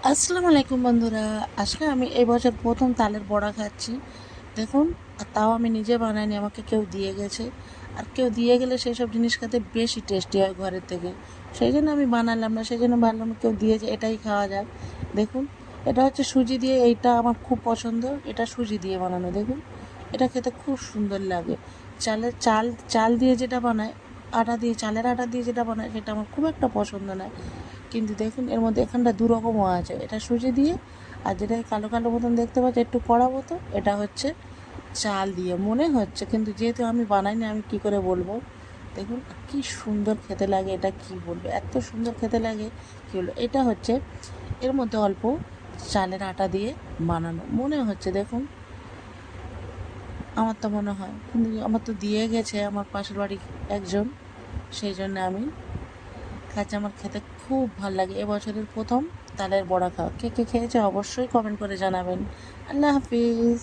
আসসালামু আলাইকুম বন্ধুরা। আজকে আমি এই বছর প্রথম তালের বড়া খাচ্ছি। দেখুন, আর তাও আমি নিজে বানাইনি, আমাকে কেউ দিয়ে গেছে। আর কেউ দিয়ে গেলে সেই সব জিনিস খেতে বেশি টেস্টি হয় ঘরের থেকে। সেই জন্য আমি বানালাম না, সেই জন্য ভাবলাম কেউ দিয়েছে এটাই খাওয়া যাক। দেখুন, এটা হচ্ছে সুজি দিয়ে, এইটা আমার খুব পছন্দ। এটা সুজি দিয়ে বানানো, দেখুন এটা খেতে খুব সুন্দর লাগে। চালের চাল চাল দিয়ে যেটা বানায়, আটা দিয়ে, চালের আটা দিয়ে যেটা বানায় সেটা আমার খুব একটা পছন্দ নয়। কিন্তু দেখুন এর মধ্যে এখানটা দু রকমও আছে, এটা সুজি দিয়ে, আর যেটা কালো কালো মতন দেখতে পাচ্ছি একটু কড়া মতো, এটা হচ্ছে চাল দিয়ে মনে হচ্ছে, কিন্তু যেহেতু আমি বানাইনি আমি কি করে বলবো। দেখুন কি সুন্দর খেতে লাগে, এটা কি বলবো, এত সুন্দর খেতে লাগে কী বলবো। এটা হচ্ছে এর মধ্যে অল্প চালের আটা দিয়ে বানানো মনে হচ্ছে। দেখুন আমার তো মনে হয়, কিন্তু আমার তো দিয়ে গেছে আমার পাশের বাড়ি একজন, সেই জন্য আমি খাচ্ছি। আমার খেতে খুব ভালো লাগে। এবছরের প্রথম তালের বড়া খাওয়া। কে কে খেয়েছে অবশ্যই কমেন্ট করে জানাবেন। আল্লাহ হাফিজ।